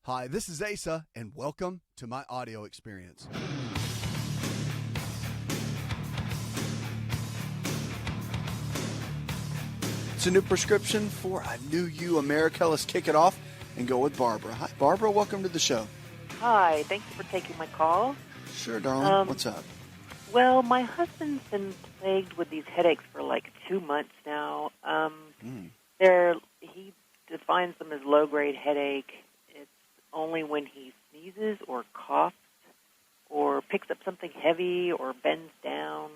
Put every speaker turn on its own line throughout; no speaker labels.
Hi, this is Asa, and welcome to my audio experience. It's a new prescription for a new you, America. Let's kick it off and go with Barbara. Hi, Barbara. Welcome to the show.
Hi. Thank you for taking my call.
Sure, darling. What's up?
Well, my husband's been plagued with these headaches for like 2 months now. He defines them as low-grade headache. It's only when he sneezes or coughs or picks up something heavy or bends down.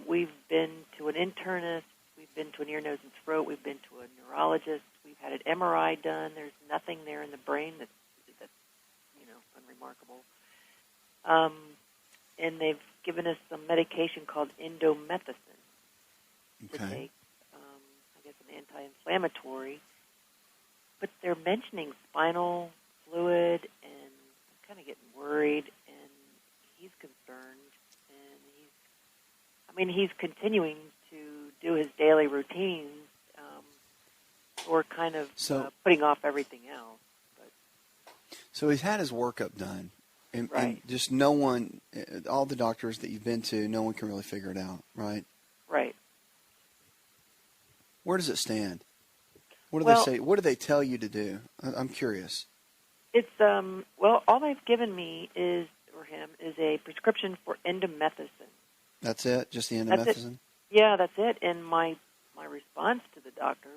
We've been to an internist. We've been to an ear, nose, and throat. We've been to a neurologist. We've had an MRI done. There's nothing there in the brain that's unremarkable. And they've given us some medication called indomethacin to take, I guess, an anti-inflammatory. But they're mentioning spinal fluid, and I'm kind of getting worried, and he's concerned. And he's continuing to do his daily routines, or kind of putting off everything else.
So he's had his workup done, and just no one, all the doctors that you've been to, no one can really figure it out, right?
Right.
Where does it stand? What do they say? What do they tell you to do? I'm curious.
It's all they've given me is a prescription for indomethacin.
That's it? Just the indomethacin?
Yeah, that's it. And my response to the doctor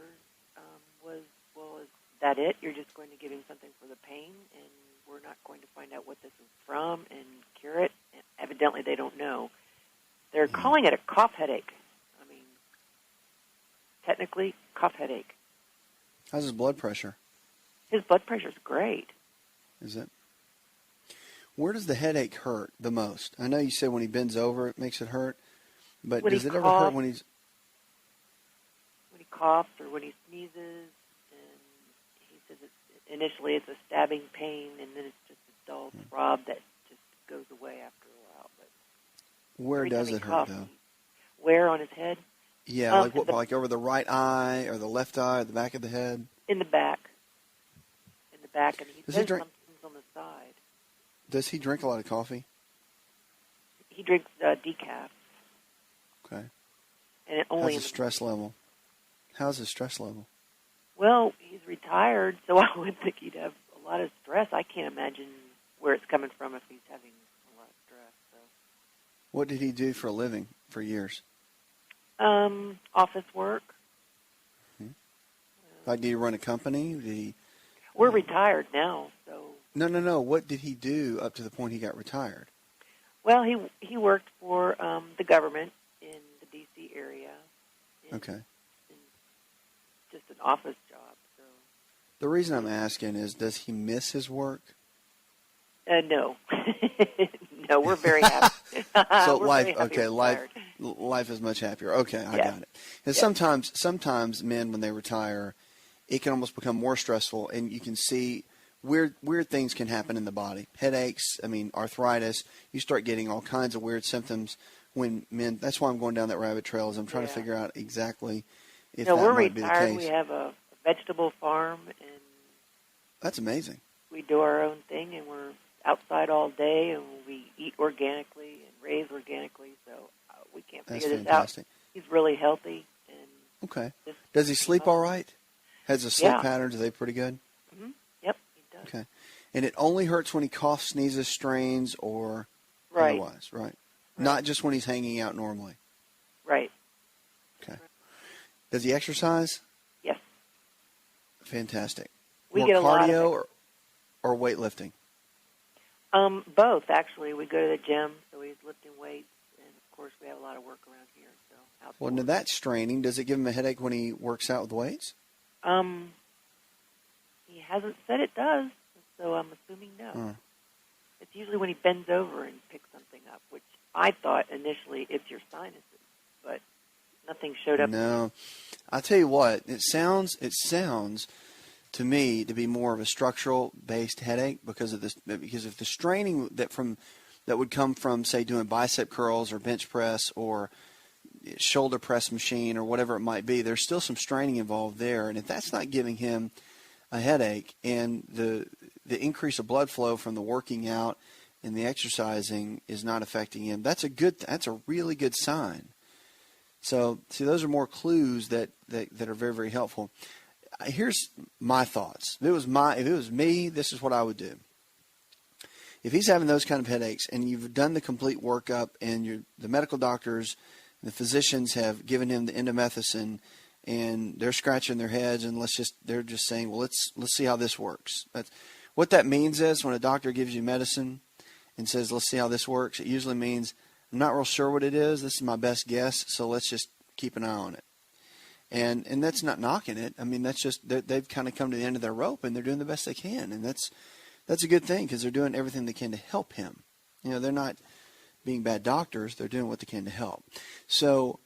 was, well, is that it? You're just going to give him something for the pain, and we're not going to find out what this is from and cure it? And evidently, they don't know. They're calling it a cough headache. I mean, technically, cough headache.
How's his blood pressure?
His blood pressure's great.
Is it? Where does the headache hurt the most? I know you said when he bends over it makes it hurt, but does it ever hurt when he's...
When he coughs or when he sneezes, and he says initially it's a stabbing pain, and then it's just a dull throb that just goes away after a while. But
where does it hurt, though?
Where on his head?
Yeah, like over the right eye or the left eye or the back of the head?
In the back. In the back, and he says something's on the side.
Does he drink a lot of coffee?
He drinks decaf.
Okay.
And only
how's his stress level? How's his stress level?
Well, he's retired, so I would think he'd have a lot of stress. I can't imagine where it's coming from if he's having a lot of stress. So.
What did he do for a living for years?
Office work.
Like, did he run a company?
We're retired now, so.
No. What did he do up to the point he got retired?
Well, he worked for the government in the D.C. area. In just an office job. So.
The reason I'm asking is, does he miss his work?
No. No, we're very happy.
So life is much happier. Okay, I got it. And sometimes men, when they retire, it can almost become more stressful, and you can see weird things can happen in the body. Headaches, arthritis. You start getting all kinds of weird symptoms when men. That's why I'm going down that rabbit trail. Is I'm trying to figure out exactly if that might be the case.
We're retired. We have a vegetable farm, and
that's amazing.
We do our own thing, and we're outside all day, and we eat organically and raise organically, so we can't figure this out. He's really healthy. And
okay. Does he sleep all right? Has his sleep patterns, are they pretty good?
Mm-hmm. Yep, he does.
Okay. And it only hurts when he coughs, sneezes, strains, or otherwise, right? Not just when he's hanging out normally?
Right.
Okay. Does he exercise?
Yes.
Fantastic.
We get a lot of
cardio or weightlifting?
Both, actually. We go to the gym, so he's lifting weights, and of course we have a lot of work around here. So outdoors.
Well, now that's straining. Does it give him a headache when he works out with weights?
He hasn't said it does, so I'm assuming no. It's usually when he bends over and picks something up, which I thought initially it's your sinuses, but nothing showed up.
No, I'll tell you what. It sounds to me to be more of a structural-based headache because of this. Because if the straining that would come from, say, doing bicep curls or bench press or shoulder press machine or whatever it might be, there's still some straining involved there. And if that's not giving him a headache and the increase of blood flow from the working out and the exercising is not affecting him, that's a really good sign. So, see, those are more clues that are very, very helpful. Here's my thoughts. If it was me, this is what I would do. If he's having those kind of headaches and you've done the complete workup and the medical doctors, the physicians have given him the endomethacin and they're scratching their heads and they're just saying, well, let's see how this works. What that means is when a doctor gives you medicine and says, let's see how this works, it usually means, I'm not real sure what it is. This is my best guess, so let's just keep an eye on it. And that's not knocking it. I mean, that's just they've kind of come to the end of their rope and they're doing the best they can, and that's a good thing because they're doing everything they can to help him. They're not being bad doctors. They're doing what they can to help. So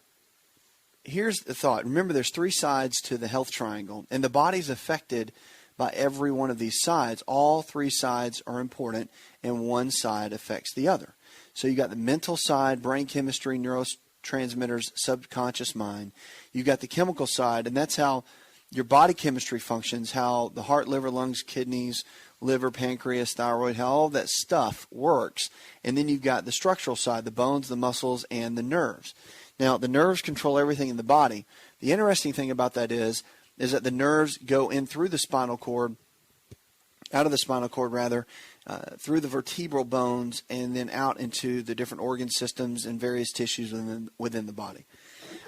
here's the thought. Remember, there's 3 sides to the health triangle, and the body's affected by every one of these sides. All 3 sides are important, and one side affects the other. So you got the mental side, brain chemistry, neurotransmitters, subconscious mind. You got the chemical side, and that's how your body chemistry functions, how the heart, liver, lungs, kidneys, liver, pancreas, thyroid, how all that stuff works. And then you've got the structural side, the bones, the muscles, and the nerves. Now, the nerves control everything in the body. The interesting thing about that is that the nerves go in through the spinal cord, out of the spinal cord rather, through the vertebral bones, and then out into the different organ systems and various tissues within the body.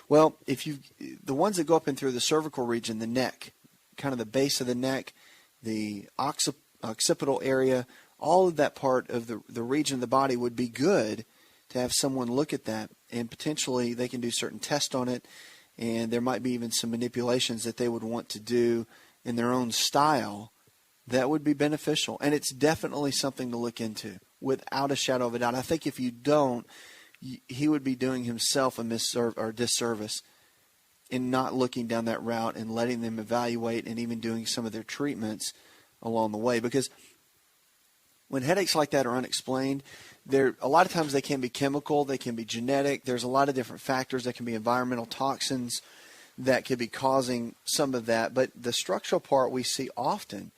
Well, the ones that go up in through the cervical region, the neck, kind of the base of the neck, the occipital area, all of that part of the region of the body would be good to have someone look at that, and potentially they can do certain tests on it, and there might be even some manipulations that they would want to do in their own style that would be beneficial. And it's definitely something to look into without a shadow of a doubt. I think if you don't, he would be doing himself a disservice in not looking down that route and letting them evaluate and even doing some of their treatments along the way. Because when headaches like that are unexplained, a lot of times they can be chemical, they can be genetic. There's a lot of different factors. That can be environmental toxins that could be causing some of that. But the structural part we see often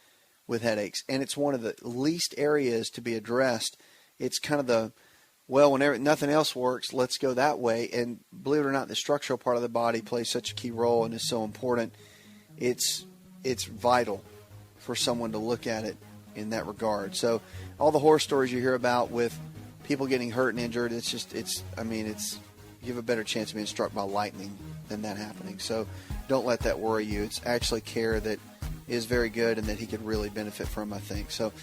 with headaches, and it's one of the least areas to be addressed. It's kind of whenever nothing else works, let's go that way. And believe it or not, the structural part of the body plays such a key role and is so important. It's vital for someone to look at it in that regard. So all the horror stories you hear about with people getting hurt and injured, you have a better chance of being struck by lightning than that happening. So don't let that worry you. It's actually care that is very good and that he could really benefit from, I think. So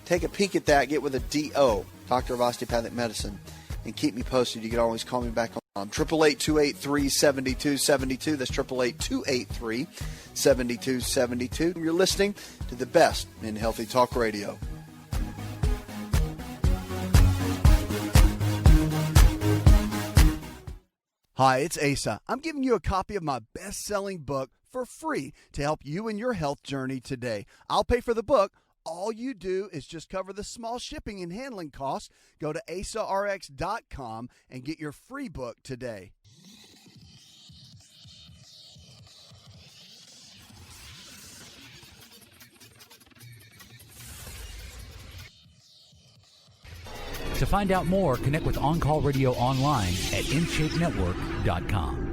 take a peek at that. Get with a DO, Doctor of Osteopathic Medicine, and keep me posted. You can always call me back on 888-283-7272. That's 888-283-7272. You're listening to the best in healthy talk radio.
Hi, it's Asa. I'm giving you a copy of my best-selling book for free to help you in your health journey today. I'll pay for the book. All you do is just cover the small shipping and handling costs. Go to asarx.com and get your free book today.
To find out more, connect with On Call Radio online at InShapeNetwork.com.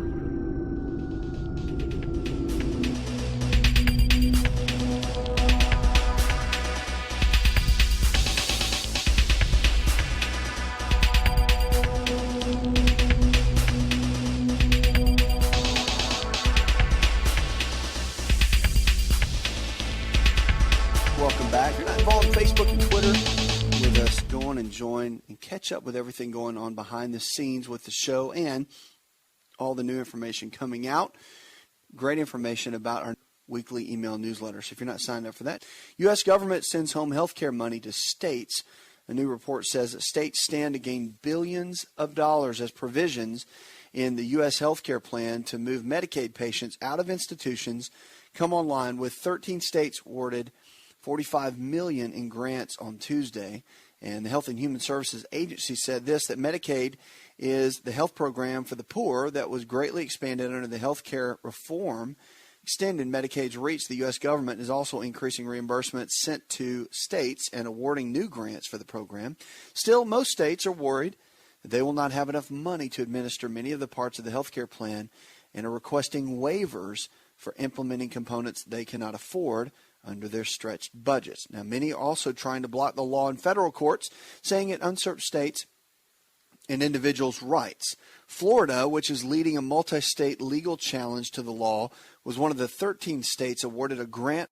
Welcome back. If you're not involved in Facebook and Twitter with us, go on and join and catch up with everything going on behind the scenes with the show and all the new information coming out. Great information about our weekly email newsletter. So if you're not signed up for that, U.S. government sends home health care money to states. A new report says that states stand to gain billions of dollars as provisions in the U.S. health care plan to move Medicaid patients out of institutions come online, with 13 states awarded $45 million in grants on Tuesday. And the Health and Human Services Agency said this, that Medicaid is the health program for the poor that was greatly expanded under the health care reform extended Medicaid's reach, the U.S. government is also increasing reimbursements sent to states and awarding new grants for the program. Still, most states are worried that they will not have enough money to administer many of the parts of the health care plan and are requesting waivers for implementing components they cannot afford under their stretched budgets. Now, many are also trying to block the law in federal courts, saying it usurps states and individuals' rights. Florida, which is leading a multi-state legal challenge to the law, was one of the 13 states awarded a grant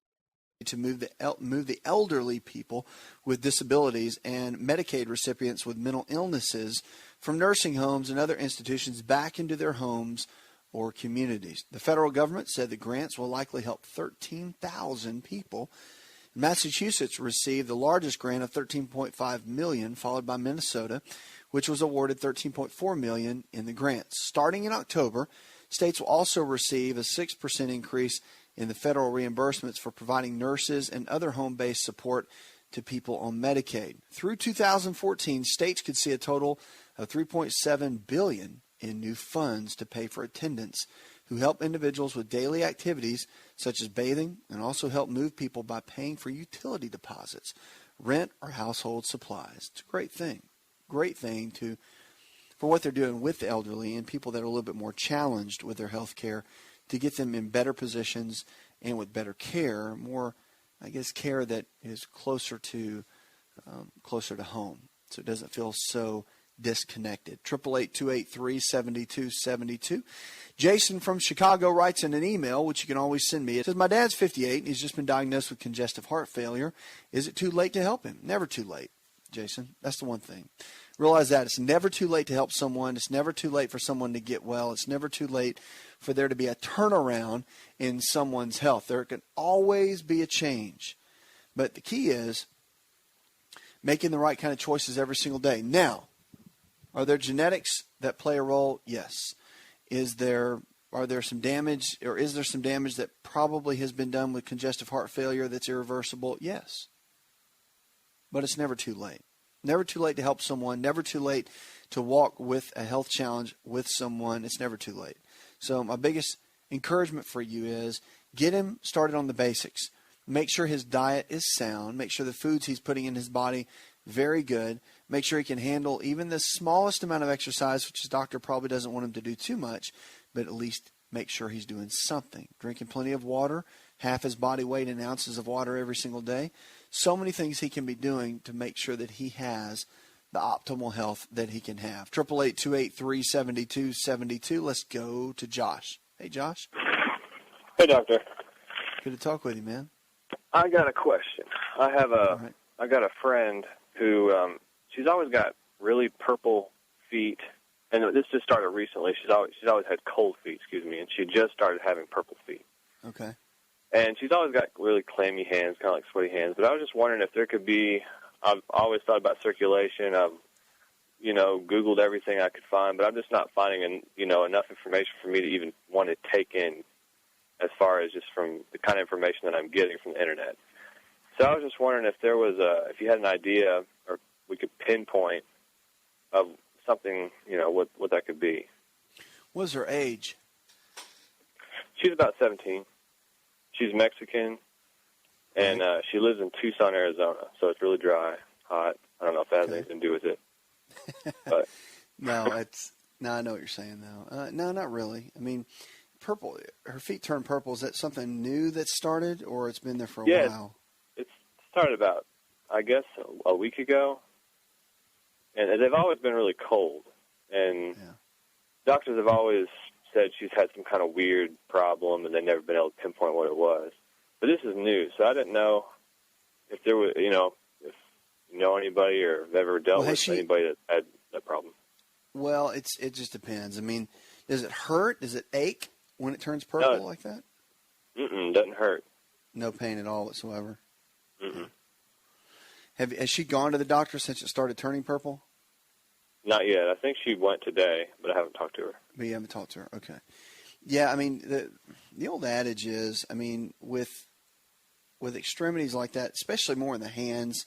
to move the elderly people with disabilities and Medicaid recipients with mental illnesses from nursing homes and other institutions back into their homes or communities. The federal government said the grants will likely help 13,000 people. Massachusetts received the largest grant of $13.5 million, followed by Minnesota, which was awarded $13.4 million in the grants. Starting in October, states will also receive a 6% increase in the federal reimbursements for providing nurses and other home-based support to people on Medicaid. Through 2014, states could see a total of $3.7 billion in new funds to pay for attendants who help individuals with daily activities such as bathing and also help move people by paying for utility deposits, rent, or household supplies. It's a great thing. Great thing for what they're doing with the elderly and people that are a little bit more challenged with their health care to get them in better positions and with better care, more, I guess, care that is closer to home, so it doesn't feel so disconnected. 888-283-7272. Jason from Chicago writes in an email, which you can always send me. It says, my dad's 58 and he's just been diagnosed with congestive heart failure. Is it too late to help him? Never too late, Jason. That's the one thing. Realize that. It's never too late to help someone. It's never too late for someone to get well. It's never too late for there to be a turnaround in someone's health. There can always be a change. But the key is making the right kind of choices every single day. Now, are there genetics that play a role? Yes. Is there some damage that probably has been done with congestive heart failure that's irreversible? Yes. But it's never too late. Never too late to help someone. Never too late to walk with a health challenge with someone. It's never too late. So my biggest encouragement for you is get him started on the basics. Make sure his diet is sound. Make sure the foods he's putting in his body very good. Make sure he can handle even the smallest amount of exercise, which his doctor probably doesn't want him to do too much, but at least make sure he's doing something. Drinking plenty of water, half his body weight in ounces of water every single day. So many things he can be doing to make sure that he has the optimal health that he can have. 888-283-7272. Let's go to Josh. Hey, Josh.
Hey, doctor.
Good to talk with you, man.
I got a question. I got a friend who she's always got really purple feet, and this just started recently. She's always had cold feet, and she just started having purple feet.
Okay.
And she's always got really clammy hands, kind of like sweaty hands. But I was just wondering if there could be. I've always thought about circulation. I've Googled everything I could find, but I'm just not finding enough information for me to even want to take in, as far as just from the kind of information that I'm getting from the internet. So I was just wondering if there was if you had an idea, or we could pinpoint of something, what that could be.
What's her age?
She's about 17. She's Mexican, and she lives in Tucson, Arizona. So it's really dry, hot. I don't know if that has anything to do with it. But
No, I know what you're saying though. No, not really. I mean, purple. Her feet turn purple. Is that something new that started, or it's been there for a while?
It started about, I guess, a week ago, and they've always been really cold. And doctors have always said she's had some kind of weird problem, and they've never been able to pinpoint what it was. But this is new, so I didn't know if there was, if you know anybody or have ever dealt with anybody that had that problem.
Well, it just depends. I mean, does it hurt? Does it ache when it turns purple like that?
Doesn't hurt.
No pain at all whatsoever.
Mm-mm.
Has she gone to the doctor since it started turning purple?
Not yet. I think she went today, but I haven't talked to her.
But you haven't talked to her. Okay. Yeah, I mean, the old adage is, I mean, with extremities like that, especially more in the hands,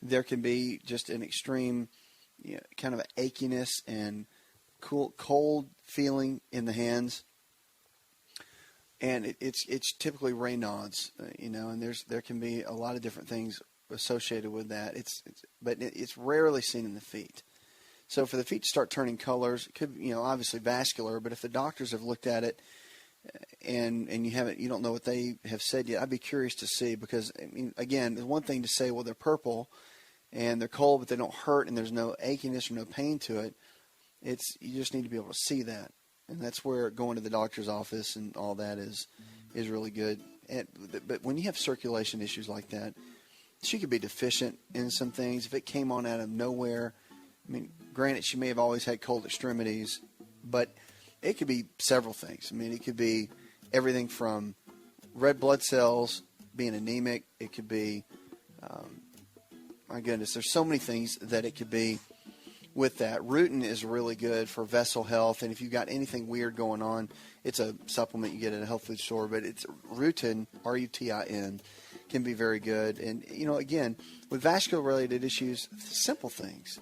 there can be just an extreme kind of achiness and cold feeling in the hands. and it's typically Raynaud's, and there can be a lot of different things associated with that. But it's rarely seen in the feet. So for the feet to start turning colors, it could, obviously vascular, but if the doctors have looked at it and you don't know what they have said yet, I'd be curious to see, because again, there's one thing to say, well, they're purple and they're cold, but they don't hurt and there's no achiness or no pain to it. You just need to be able to see that. And that's where going to the doctor's office and all that is really good. But when you have circulation issues like that, she could be deficient in some things. If it came on out of nowhere, granted, she may have always had cold extremities, but it could be several things. It could be everything from red blood cells being anemic. It could be, my goodness, there's so many things that it could be. With that, rutin is really good for vessel health, and if you've got anything weird going on, it's a supplement you get at a health food store, but it's rutin, R-U-T-I-N, can be very good. And, again, with vascular-related issues, simple things.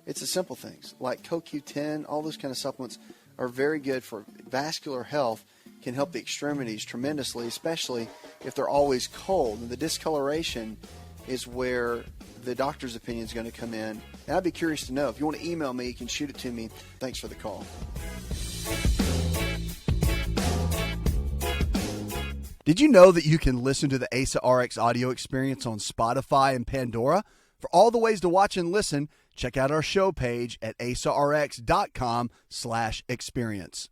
It's the simple things, like CoQ10, all those kind of supplements are very good for vascular health, can help the extremities tremendously, especially if they're always cold. And the discoloration is where the doctor's opinion is going to come in. And I'd be curious to know. If you want to email me, you can shoot it to me. Thanks for the call.
Did you know that you can listen to the Asa Rx audio experience on Spotify and Pandora? For all the ways to watch and listen, check out our show page at asarx.com/experience.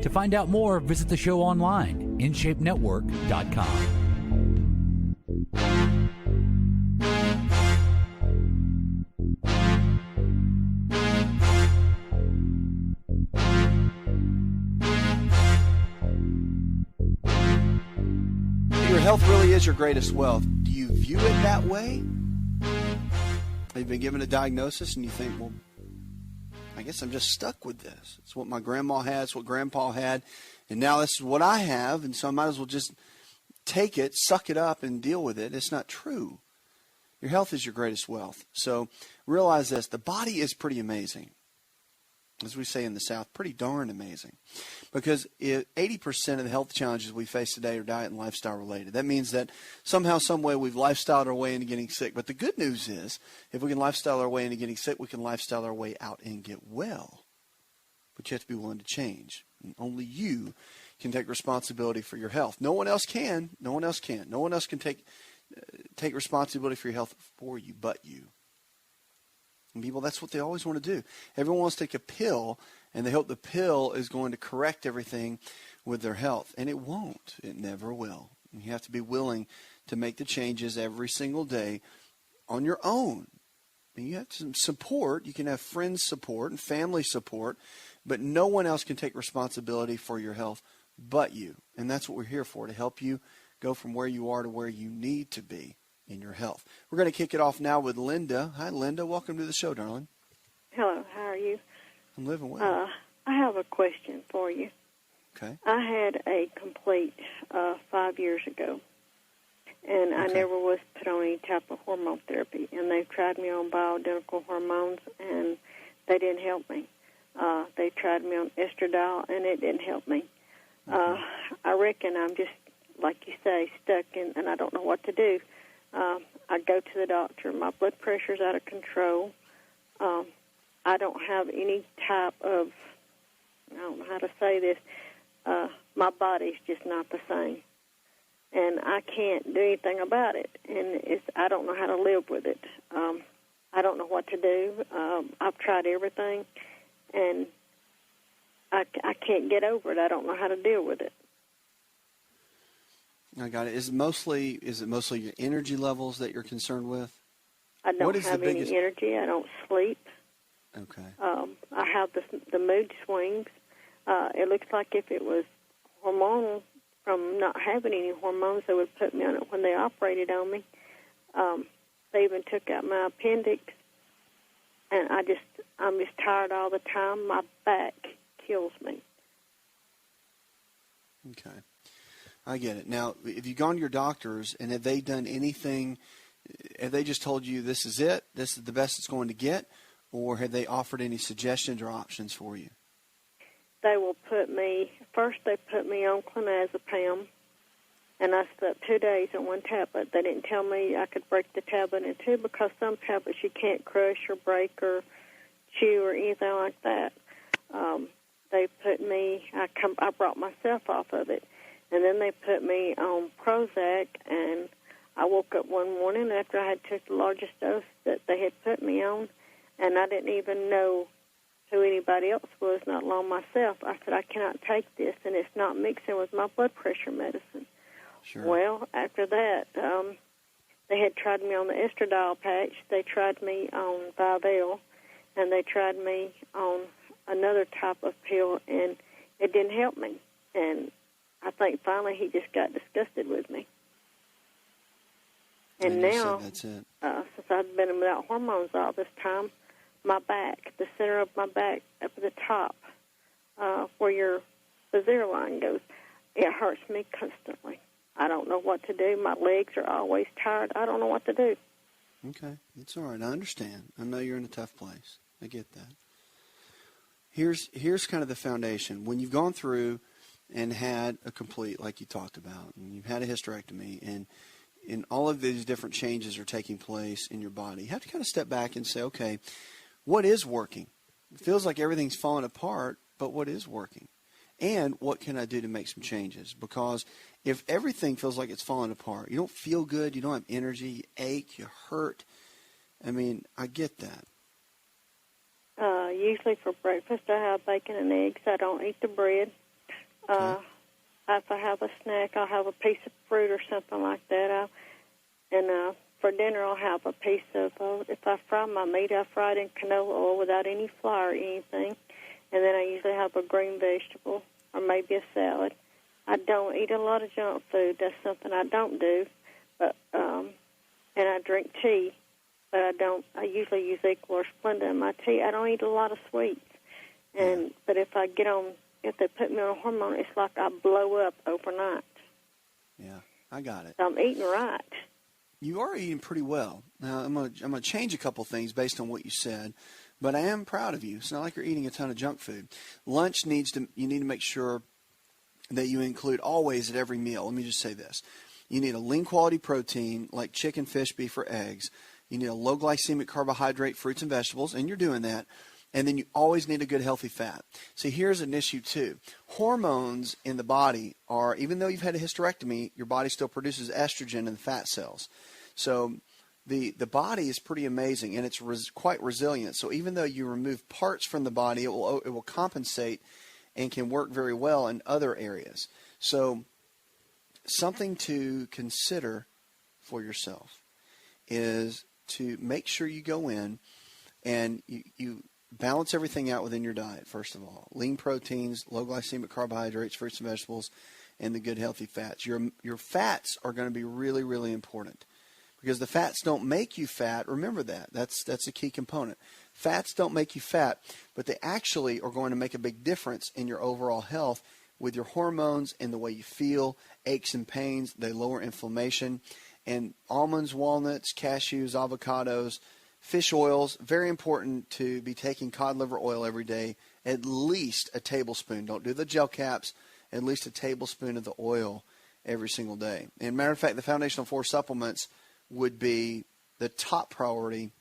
To find out more, visit the show online, InShapeNetwork.com.
Your health really is your greatest wealth. Do you view it that way? Have you been given a diagnosis and you think, well, I guess I'm just stuck with this. It's what my grandma had, it's what grandpa had, and now this is what I have, and so I might as well just take it, suck it up, and deal with it. It's not true. Your health is your greatest wealth. So realize this, the body is pretty amazing. As we say in the South, pretty darn amazing. Because 80% of the health challenges we face today are diet and lifestyle related. That means that somehow, some way, we've lifestyled our way into getting sick. But the good news is, if we can lifestyle our way into getting sick, we can lifestyle our way out and get well. But you have to be willing to change. And only you can take responsibility for your health. No one else can. No one else can. No one else can take responsibility for your health for you but you. And people, that's what they always want to do. Everyone wants to take a pill, and they hope the pill is going to correct everything with their health. And it won't. It never will. And you have to be willing to make the changes every single day on your own. And you have some support. You can have friends support and family support, but no one else can take responsibility for your health but you. And that's what we're here for, to help you go from where you are to where you need to be in your health. We're going to kick it off now with Linda. Hi, Linda. Welcome to the show, darling.
Hello. How are you?
I'm living well.
I have a question for you.
Okay.
I had a complete 5 years ago, and I never was put on any type of hormone therapy, and they've tried me on bioidentical hormones, and they didn't help me. They tried me on estradiol, and it didn't help me. I reckon I'm just, like you say, stuck, and I don't know what to do. I go to the doctor. My blood pressure's out of control. I don't have any type of, I don't know how to say this, my body's just not the same. And I can't do anything about it. And I don't know how to live with it. I don't know what to do. I've tried everything, and I can't get over it. I don't know how to deal with it.
I got it. Is it mostly your energy levels that you're concerned with?
I don't have any energy. I don't sleep.
Okay.
I have the mood swings. It looks like if it was hormonal from not having any hormones, they would put me on it when they operated on me. They even took out my appendix, and I'm just tired all the time. My back kills me.
Okay. I get it. Now, have you gone to your doctors, and have they done anything have they just told you this is it, this is the best it's going to get, or have they offered any suggestions or options for you?
They will first they put me on clonazepam, and I slept 2 days on one tablet. They didn't tell me I could break the tablet in two, because some tablets you can't crush or break or chew or anything like that. They put me, I brought myself off of it, and then they put me on Prozac, and I woke up one morning after I had took the largest dose that they had put me on, and I didn't even know who anybody else was, not alone myself. I said, I cannot take this, and it's not mixing with my blood pressure medicine.
Sure.
Well, after that, they had tried me on the estradiol patch. They tried me on Vivell, and they tried me on another type of pill, and it didn't help me. And I think finally he just got disgusted with me. And now,
that's it.
Since I've been without hormones all this time, my back, the center of my back up at the top, where the zero line goes, it hurts me constantly. I don't know what to do. My legs are always tired. I don't know what to do.
Okay, it's all right. I understand. I know you're in a tough place. I get that. Here's kind of the foundation. When you've gone through and had a complete, like you talked about, and you've had a hysterectomy, and all of these different changes are taking place in your body, you have to kind of step back and say, okay, what is working? It feels like everything's falling apart, but what is working? And what can I do to make some changes? Because if everything feels like it's falling apart, you don't feel good, you don't have energy, you ache, you hurt. I mean, I get that.
Usually for breakfast I have bacon and eggs. I don't eat the bread.
Okay.
If I have a snack, I'll have a piece of fruit or something like that. And for dinner I'll have a piece of, if I fry my meat, I fry it in canola oil without any flour or anything. And then I usually have a green vegetable or maybe a salad. I don't eat a lot of junk food. That's something I don't do. But and I drink tea, but I usually use Equal or Splenda in my tea. I don't eat a lot of sweets. But if they put me on a hormone, it's like I blow up overnight.
Yeah, I got it.
So I'm eating right.
You are eating pretty well. Now, I'm gonna change a couple things based on what you said, but I am proud of you. It's not like you're eating a ton of junk food. Lunch you need to make sure that you include always at every meal. Let me just say this. You need a lean quality protein like chicken, fish, beef, or eggs. You need a low glycemic carbohydrate, fruits and vegetables, and you're doing that. And then you always need a good healthy fat. See, here's an issue too. Hormones in the body are, even though you've had a hysterectomy, your body still produces estrogen in the fat cells. So the body is pretty amazing, and it's quite resilient. So even though you remove parts from the body, it will compensate and can work very well in other areas. So something to consider for yourself is to make sure you go in and you balance everything out within your diet, first of all. Lean proteins, low glycemic carbohydrates, fruits and vegetables, and the good healthy fats. Your fats are going to be really, really important because the fats don't make you fat. Remember that. That's a key component. Fats don't make you fat, but they actually are going to make a big difference in your overall health with your hormones and the way you feel, aches and pains. They lower inflammation. And almonds, walnuts, cashews, avocados, fish oils, very important to be taking cod liver oil every day, at least a tablespoon. Don't do the gel caps, at least a tablespoon of the oil every single day. And matter of fact, the Foundational 4 supplements would be the top priority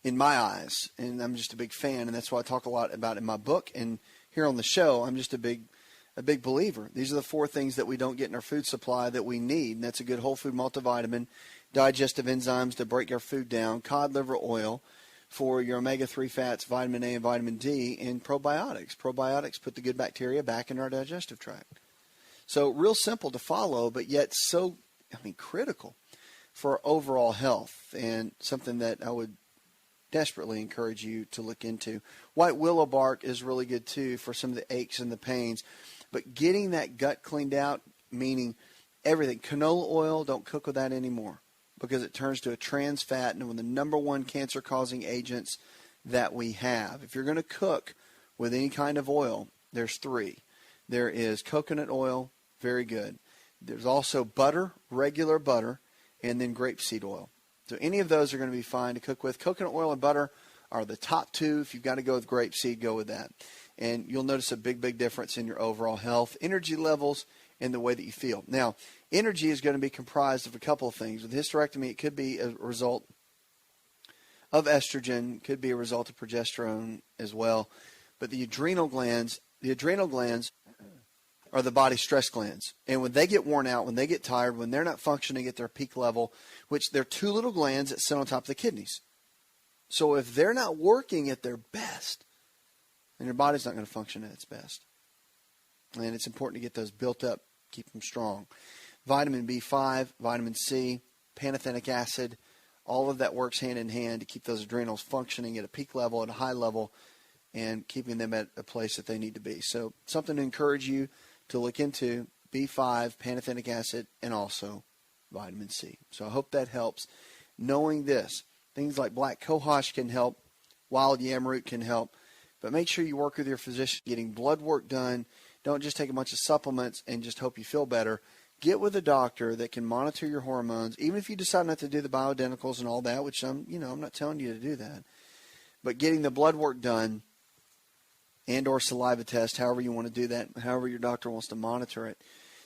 in my eyes. And I'm just a big fan, and that's why I talk a lot about it in my book. And here on the show, I'm just a big believer. These are the 4 things that we don't get in our food supply that we need. And that's a good whole food multivitamin, digestive enzymes to break our food down, cod liver oil for your omega-3 fats, vitamin A and vitamin D, and probiotics. Probiotics put the good bacteria back in our digestive tract. So real simple to follow, but yet so, critical for overall health, and something that I would desperately encourage you to look into. White willow bark is really good too for some of the aches and the pains. But getting that gut cleaned out, meaning everything. Canola oil, don't cook with that anymore because it turns to a trans fat and one of the number one cancer-causing agents that we have. If you're going to cook with any kind of oil, there's 3. There is coconut oil, very good. There's also butter, regular butter, and then grapeseed oil. So any of those are going to be fine to cook with. Coconut oil and butter are the top two. If you've got to go with grapeseed, go with that. And you'll notice a big, big difference in your overall health, energy levels, and the way that you feel. Now, energy is going to be comprised of a couple of things. With hysterectomy, it could be a result of estrogen, could be a result of progesterone as well. But the adrenal glands are the body's stress glands. And when they get worn out, when they get tired, when they're not functioning at their peak level, which they're two little glands that sit on top of the kidneys. So if they're not working at their best, then your body's not going to function at its best. And it's important to get those built up, keep them strong. Vitamin B5, vitamin C, pantothenic acid, all of that works hand in hand to keep those adrenals functioning at a peak level, at a high level, and keeping them at a place that they need to be. So something to encourage you to look into, B5, pantothenic acid, and also vitamin C. So I hope that helps. Knowing this, things like black cohosh can help, wild yam root can help, but make sure you work with your physician, getting blood work done. Don't just take a bunch of supplements and just hope you feel better. Get with a doctor that can monitor your hormones, even if you decide not to do the bioidenticals and all that, which I'm not telling you to do that. But getting the blood work done and or saliva test, however you want to do that, however your doctor wants to monitor it,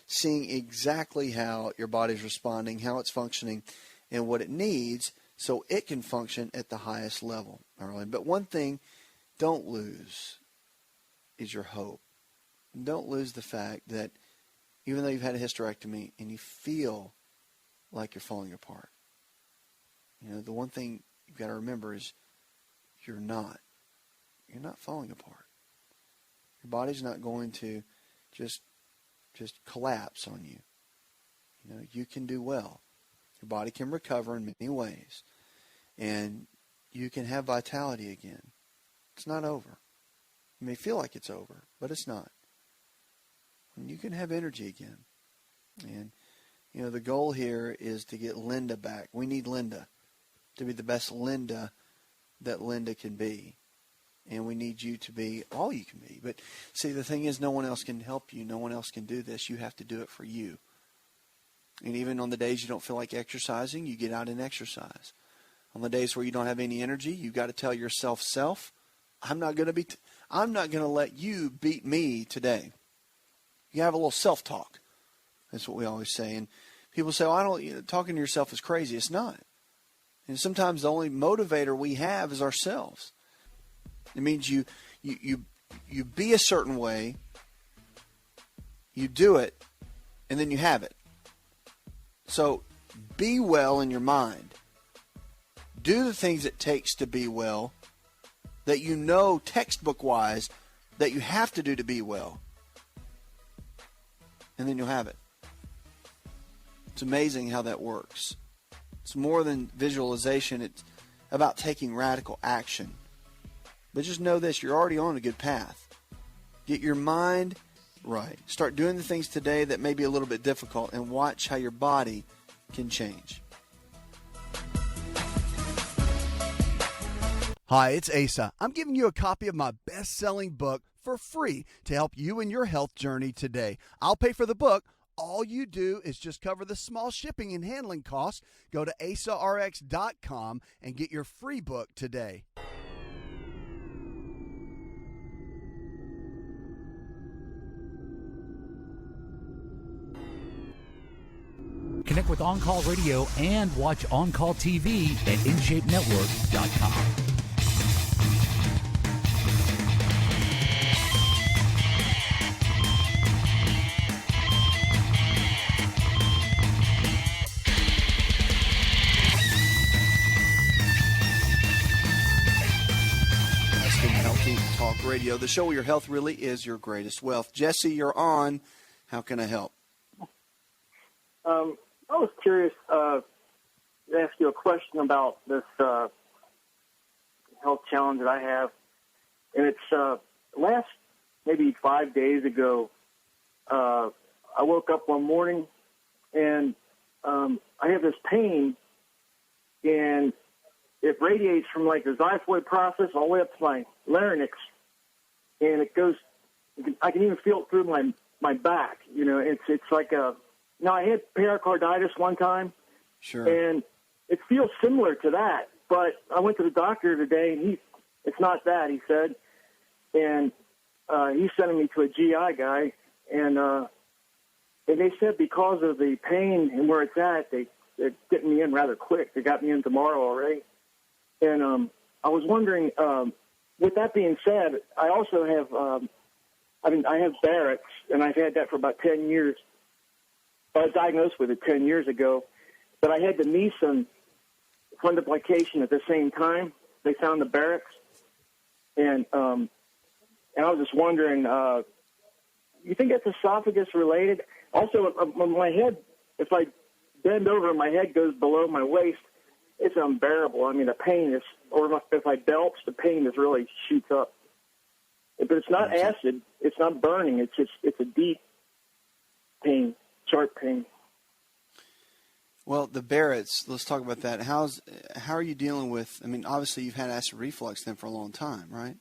seeing exactly how your body's responding, how it's functioning, and what it needs so it can function at the highest level. All right? But one thing, don't lose is your hope. Don't lose the fact that even though you've had a hysterectomy and you feel like you're falling apart, the one thing you've got to remember is you're not. You're not falling apart. Your body's not going to just collapse on you. You can do well. Your body can recover in many ways. And you can have vitality again. It's not over. You may feel like it's over, but it's not. And you can have energy again. And, the goal here is to get Linda back. We need Linda to be the best Linda that Linda can be. And we need you to be all you can be. But see, the thing is, no one else can help you. No one else can do this. You have to do it for you. And even on the days you don't feel like exercising, you get out and exercise. On the days where you don't have any energy, you've got to tell yourself, I'm not going to let you beat me today. You have a little self-talk. That's what we always say. And people say, talking to yourself is crazy. It's not. And sometimes the only motivator we have is ourselves. It means you be a certain way, you do it, and then you have it. So be well in your mind. Do the things it takes to be well that textbook-wise that you have to do to be well. And then you'll have it. It's amazing how that works. It's more than visualization. It's about taking radical action. But just know this, you're already on a good path. Get your mind right. Start doing the things today that may be a little bit difficult and watch how your body can change.
Hi, it's Asa. I'm giving you a copy of my best-selling book for free to help you in your health journey today. I'll pay for the book. All you do is just cover the small shipping and handling costs. Go to asarx.com and get your free book today.
Connect with On Call Radio and watch On Call TV at InShapeNetwork.com.
Healthy Talk Radio, the show where your health really is your greatest wealth. Jesse, you're on. How can I help?
I was curious to ask you a question about this health challenge that I have. And it's last maybe 5 days ago, I woke up one morning and I have this pain, and it radiates from like the xiphoid process all the way up to my larynx. And it goes, I can even feel it through my back. It's like a, now I had pericarditis one time,
Sure.
And it feels similar to that, but I went to the doctor today, and it's not that, he said. And he's sending me to a GI guy, and they said because of the pain and where it's at, they're getting me in rather quick. They got me in tomorrow already. And I was wondering, with that being said, I also have, I have Barrett's, and I've had that for about 10 years. I was diagnosed with it 10 years ago, but I had the Nissen fundoplication at the same time. They found the Barrett's, and I was just wondering, you think that's esophagus related? Also, on my head, if I bend over and my head goes below my waist, it's unbearable. I mean, the pain is, or if I belch, the pain is really shoots up. But it's not acid. It's not burning. It's a deep pain, sharp pain.
Well, the Barrett's, let's talk about that. How are you dealing with, I mean, obviously you've had acid reflux then for a long time, right?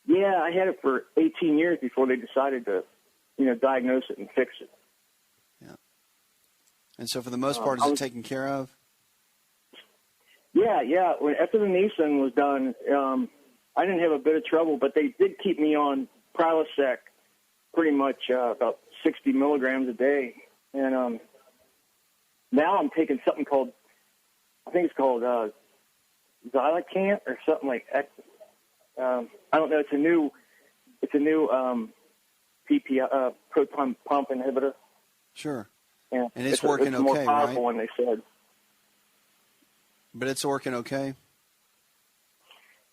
Yeah, I had it for 18 years before they decided to, diagnose it and fix it.
Yeah. And so for the most part, is it taken care of?
Yeah. After the Nissen was done, I didn't have a bit of trouble, but they did keep me on Prilosec pretty much about 60 milligrams a day. And now I'm taking something called, I think it's called Xylacant or something like that. I don't know. It's a new PPI, proton pump inhibitor.
Sure.
Yeah.
And it's working
it's
okay,
more powerful
right?
one, they said.
But it's working okay?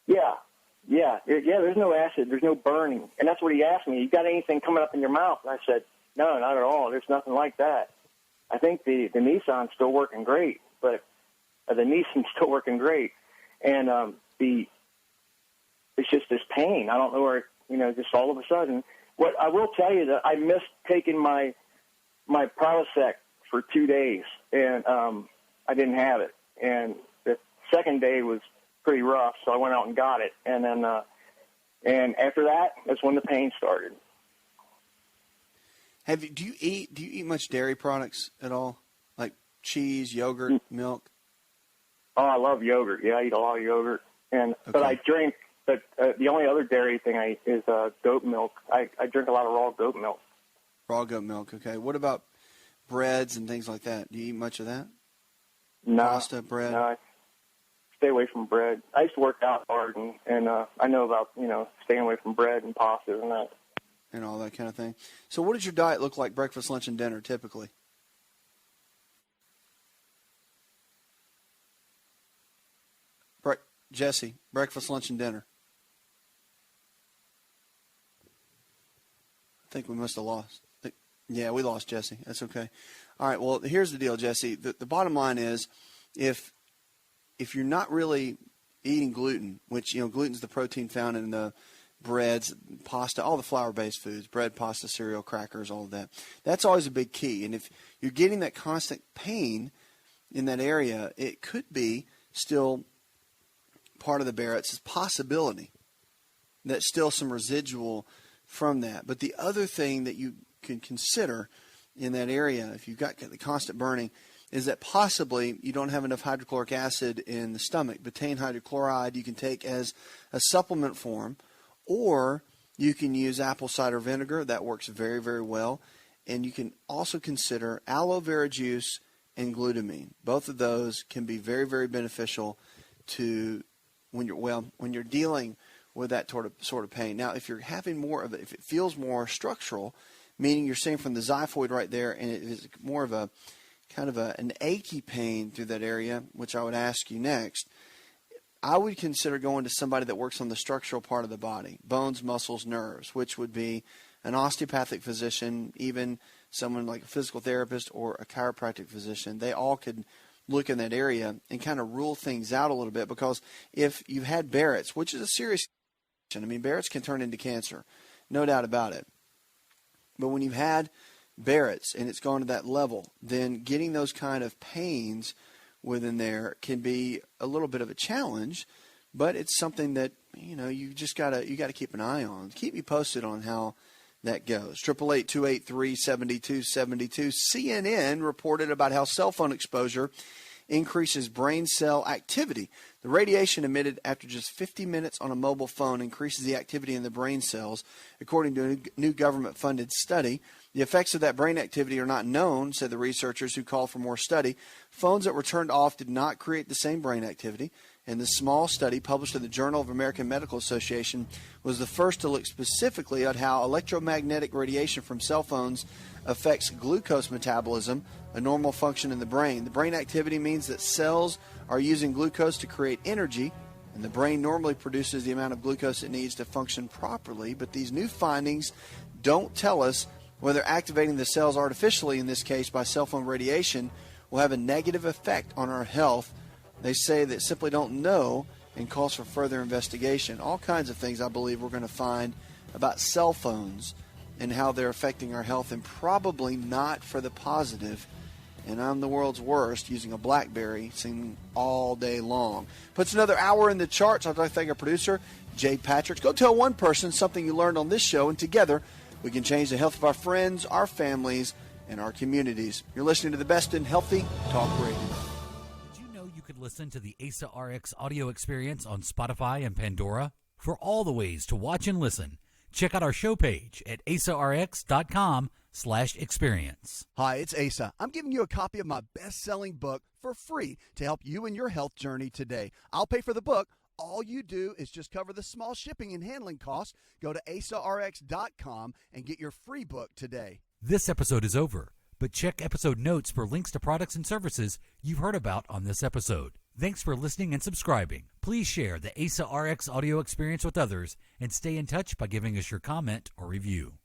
Yeah. There's no acid. There's no burning. And that's what he asked me. You got anything coming up in your mouth? And I said, no, not at all. There's nothing like that. I think the Nissan's still working great, but the Nissan's still working great. And it's just this pain. I don't know where, just all of a sudden. What I will tell you that I missed taking my Prilosec for 2 days, and I didn't have it. And the second day was pretty rough, so I went out and got it. And then, and after that, that's when the pain started.
Do you eat much dairy products at all, like cheese, yogurt, milk?
Oh, I love yogurt. Yeah, I eat a lot of yogurt, but I drink. But the only other dairy thing I eat is goat milk. I drink a lot of raw goat milk.
Raw goat milk. Okay. What about breads and things like that? Do you eat much of that?
No.
Pasta, bread.
No, I stay away from bread. I used to work out hard, and I know about staying away from bread and pasta and that.
And all that kind of thing. So what does your diet look like, breakfast, lunch, and dinner, typically? Jesse, breakfast, lunch, and dinner. I think we must have lost. Yeah, we lost Jesse. That's okay. All right, well, here's the deal, Jesse. The bottom line is if you're not really eating gluten, which, gluten's the protein found in the breads, pasta, all the flour-based foods, bread, pasta, cereal, crackers, all of that. That's always a big key. And if you're getting that constant pain in that area, it could be still part of the Barrett's possibility. That's still some residual from that. But the other thing that you can consider in that area, if you've got the constant burning, is that possibly you don't have enough hydrochloric acid in the stomach. Betaine hydrochloride you can take as a supplement form, or you can use apple cider vinegar. That works very, very well. And you can also consider aloe vera juice and glutamine. Both of those can be very, very beneficial to when you're dealing with that sort of pain. Now, if you're having more of it, if it feels more structural, meaning you're seeing from the xiphoid right there, and it is more of a kind of an achy pain through that area, which I would ask you next, I would consider going to somebody that works on the structural part of the body, bones, muscles, nerves, which would be an osteopathic physician, even someone like a physical therapist or a chiropractic physician. They all could look in that area and kind of rule things out a little bit, because if you've had Barrett's, which is a serious condition, I mean, Barrett's can turn into cancer, no doubt about it. But when you've had Barrett's and it's gone to that level, then getting those kind of pains within there can be a little bit of a challenge, but it's something that you just gotta keep an eye on. Keep me posted on how that goes. 888-283-7272. CNN reported about how cell phone exposure increases brain cell activity. The radiation emitted after just 50 minutes on a mobile phone increases the activity in the brain cells, according to a new government-funded study. The effects of that brain activity are not known, said the researchers who called for more study. Phones that were turned off did not create the same brain activity, and the small study published in the Journal of American Medical Association was the first to look specifically at how electromagnetic radiation from cell phones affects glucose metabolism, a normal function in the brain. The brain activity means that cells are using glucose to create energy, and the brain normally produces the amount of glucose it needs to function properly, but these new findings don't tell us whether activating the cells artificially, in this case by cell phone radiation, will have a negative effect on our health. They say that simply don't know and calls for further investigation. All kinds of things I believe we're going to find about cell phones and how they're affecting our health, and probably not for the positive. And I'm the world's worst using a BlackBerry singing all day long. Puts another hour in the charts. I'd like to thank our producer, Jay Patrick. Go tell one person something you learned on this show, and together we can change the health of our friends, our families, and our communities. You're listening to the best in healthy talk radio.
Did you know you could listen to the Asa Rx audio experience on Spotify and Pandora? For all the ways to watch and listen, check out our show page at asarx.com/experience.
Hi, it's Asa. I'm giving you a copy of my best-selling book for free to help you in your health journey today. I'll pay for the book. All you do is just cover the small shipping and handling costs. Go to asarx.com and get your free book today.
This episode is over, but check episode notes for links to products and services you've heard about on this episode. Thanks for listening and subscribing. Please share the Asa Rx audio experience with others and stay in touch by giving us your comment or review.